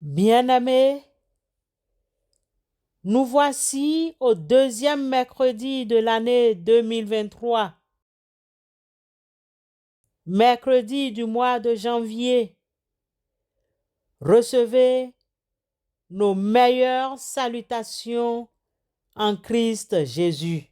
Bien-aimés, nous voici au deuxième mercredi de l'année 2023, mercredi du mois de janvier. Recevez nos meilleures salutations en Christ Jésus.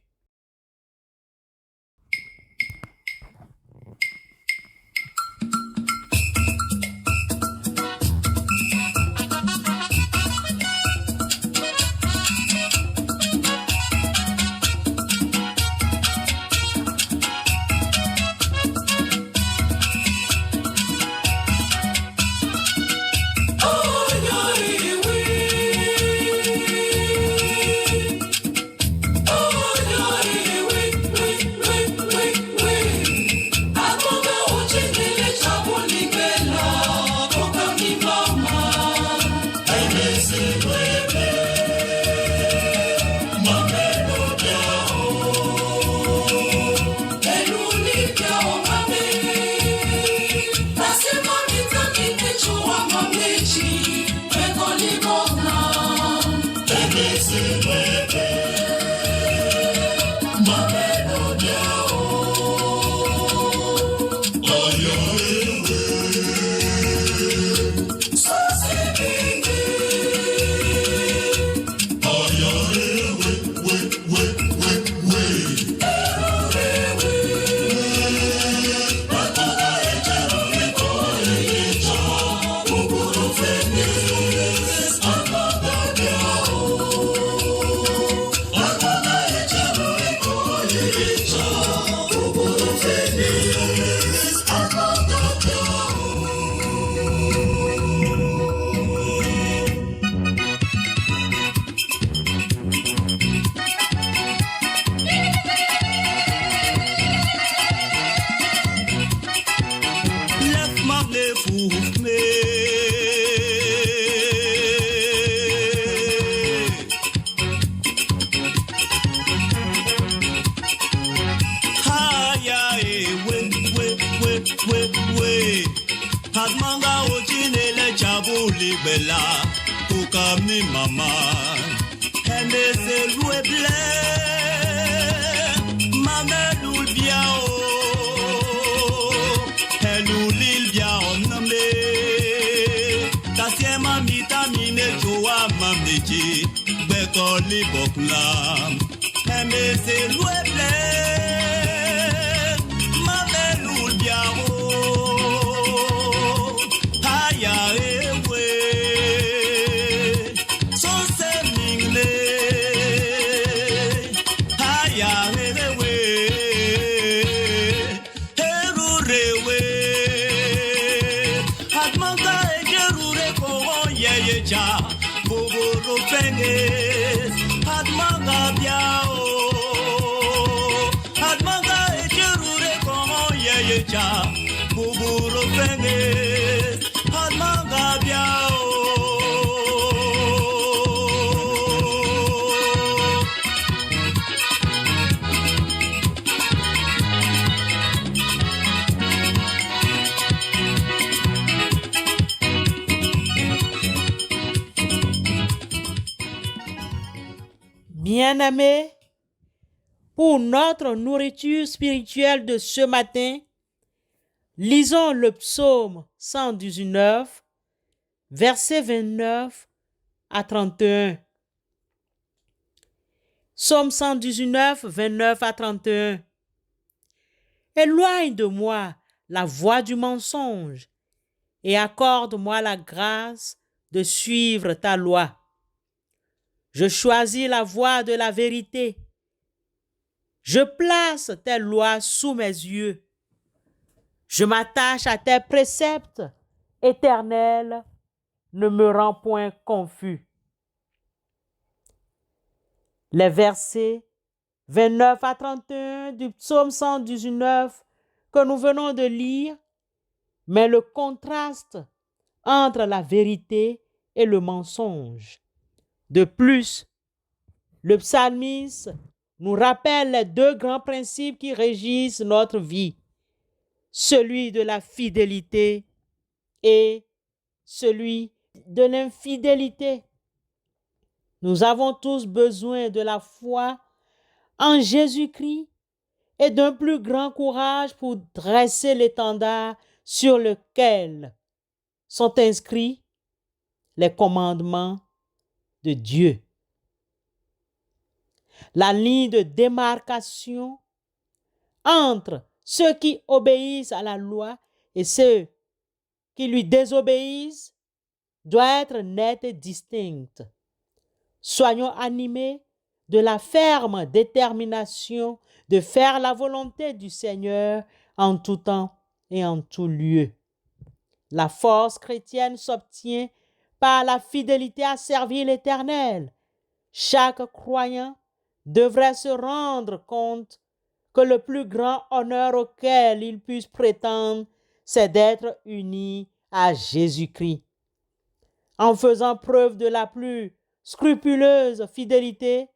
Bien-aimés, pour notre nourriture spirituelle de ce matin, lisons le psaume 119, versets 29 à 31. Psaume 119, 29 à 31. Éloigne de moi la voie du mensonge et accorde-moi la grâce de suivre ta loi. Je choisis la voie de la vérité. Je place tes lois sous mes yeux. Je m'attache à tes préceptes. Éternel, ne me rends point confus. Les versets 29 à 31 du psaume 119 que nous venons de lire, mais le contraste entre la vérité et le mensonge. De plus, le psalmiste nous rappelle les deux grands principes qui régissent notre vie, celui de la fidélité et celui de l'infidélité. Nous avons tous besoin de la foi en Jésus-Christ et d'un plus grand courage pour dresser l'étendard sur lequel sont inscrits les commandements de Dieu. La ligne de démarcation entre ceux qui obéissent à la loi et ceux qui lui désobéissent doit être nette et distincte. Soyons animés de la ferme détermination de faire la volonté du Seigneur en tout temps et en tout lieu. La force chrétienne s'obtient par la fidélité à servir l'Éternel. Chaque croyant devrait se rendre compte que le plus grand honneur auquel il puisse prétendre, c'est d'être uni à Jésus-Christ. En faisant preuve de la plus scrupuleuse fidélité,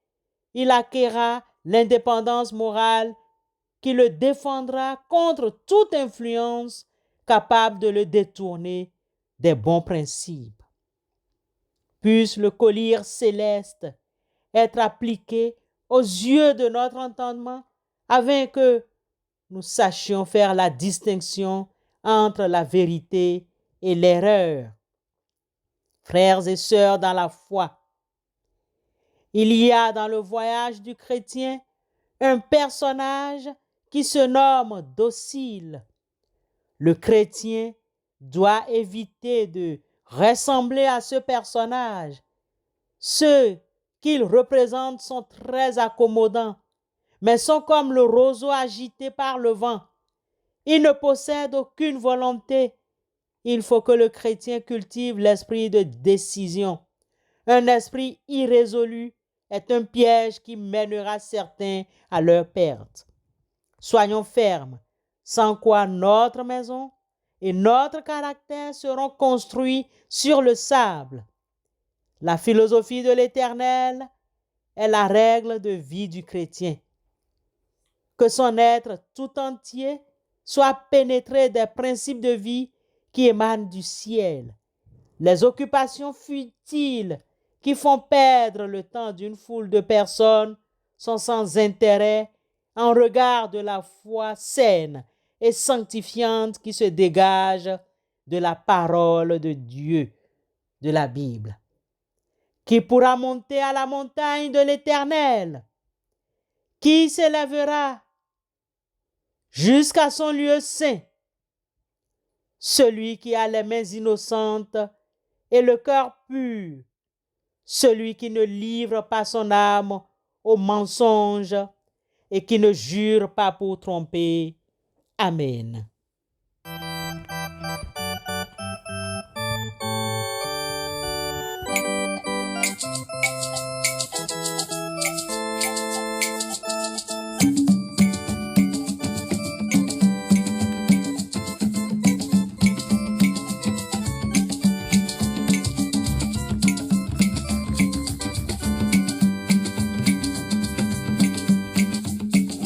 il acquérera l'indépendance morale qui le défendra contre toute influence capable de le détourner des bons principes. Puisse le collier céleste être appliqué aux yeux de notre entendement afin que nous sachions faire la distinction entre la vérité et l'erreur. Frères et sœurs dans la foi, il y a dans le voyage du chrétien un personnage qui se nomme docile. Le chrétien doit éviter de ressembler à ce personnage. Ceux qu'il représente sont très accommodants, mais sont comme le roseau agité par le vent. Ils ne possèdent aucune volonté. Il faut que le chrétien cultive l'esprit de décision. Un esprit irrésolu est un piège qui mènera certains à leur perte. Soyons fermes, sans quoi notre maison et notre caractère seront construits sur le sable. La philosophie de l'Éternel est la règle de vie du chrétien. Que son être tout entier soit pénétré des principes de vie qui émanent du ciel. Les occupations futiles qui font perdre le temps d'une foule de personnes sont sans intérêt en regard de la foi saine et sanctifiante qui se dégage de la parole de Dieu, de la Bible. Qui pourra monter à la montagne de l'Éternel? Qui s'élèvera jusqu'à son lieu saint? Celui qui a les mains innocentes et le cœur pur, celui qui ne livre pas son âme au mensonge et qui ne jure pas pour tromper. Amen.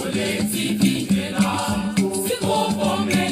Olè tí kì í gbéra, tí kò fọ́ mẹ́rin.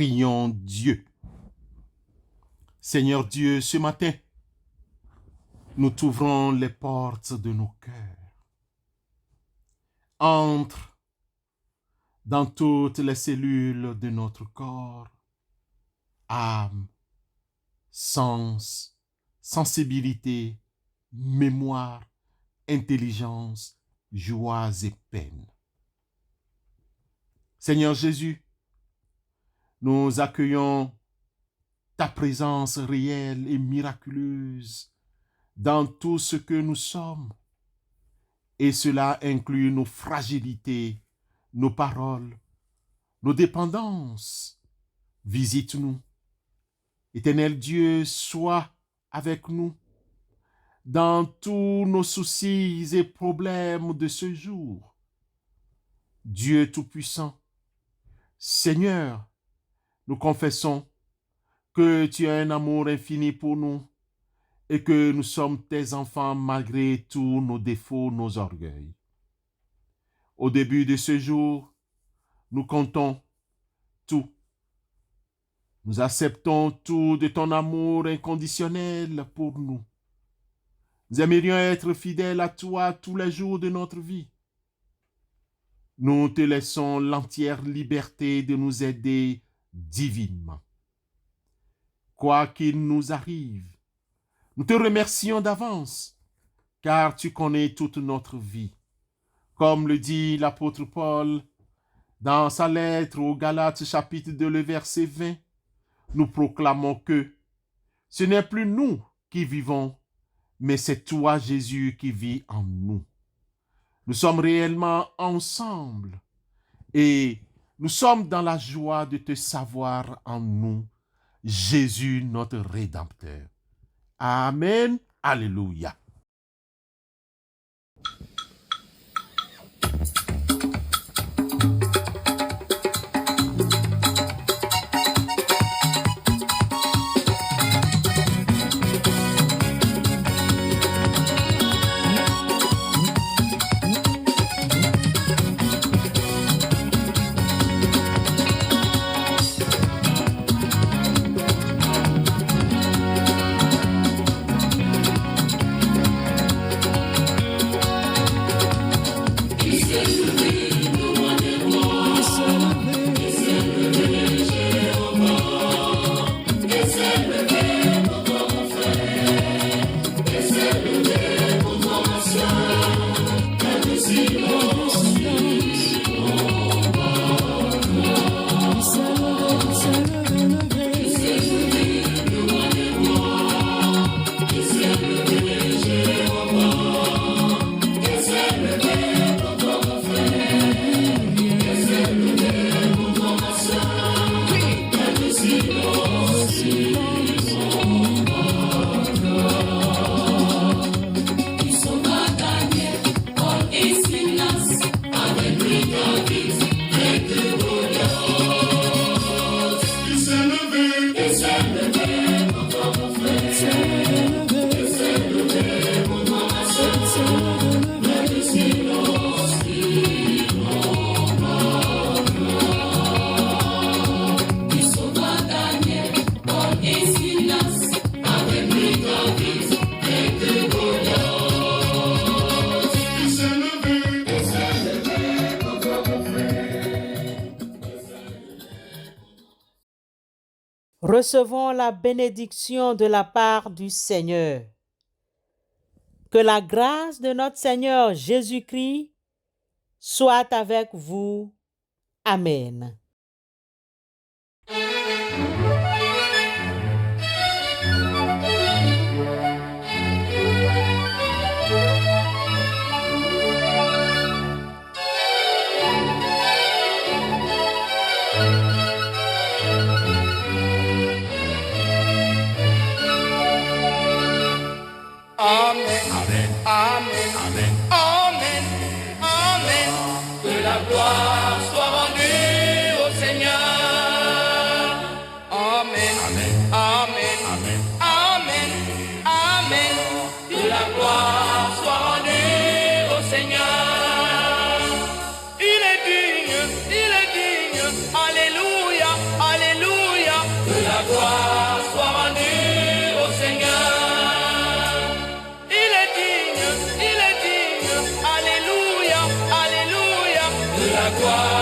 Prions Dieu. Seigneur Dieu, ce matin, nous t'ouvrons les portes de nos cœurs. Entre dans toutes les cellules de notre corps, âme, sens, sensibilité, mémoire, intelligence, joies et peines. Seigneur Jésus, nous accueillons ta présence réelle et miraculeuse dans tout ce que nous sommes. Et cela inclut nos fragilités, nos paroles, nos dépendances. Visite-nous. Éternel Dieu, sois avec nous dans tous nos soucis et problèmes de ce jour. Dieu Tout-Puissant, Seigneur, nous confessons que tu as un amour infini pour nous et que nous sommes tes enfants malgré tous nos défauts, nos orgueils. Au début de ce jour, nous comptons tout. Nous acceptons tout de ton amour inconditionnel pour nous. Nous aimerions être fidèles à toi tous les jours de notre vie. Nous te laissons l'entière liberté de nous aider divinement. Quoi qu'il nous arrive, nous te remercions d'avance, car tu connais toute notre vie. Comme le dit l'apôtre Paul dans sa lettre aux Galates chapitre 2, le verset 20, nous proclamons que ce n'est plus nous qui vivons, mais c'est toi, Jésus, qui vis en nous. Nous sommes réellement ensemble et nous sommes dans la joie de te savoir en nous, Jésus, notre Rédempteur. Amen. Alléluia. Recevons la bénédiction de la part du Seigneur. Que la grâce de notre Seigneur Jésus-Christ soit avec vous. Amen. Amen, Amen, Amen, Amen, Amen, Amen. Que la gloire soit rendue au Seigneur. Amen, Amen, Amen, Amen, Amen, Amen. Que la gloire soit rendue au Seigneur. Il est digne, Alléluia, Alléluia. la gloire.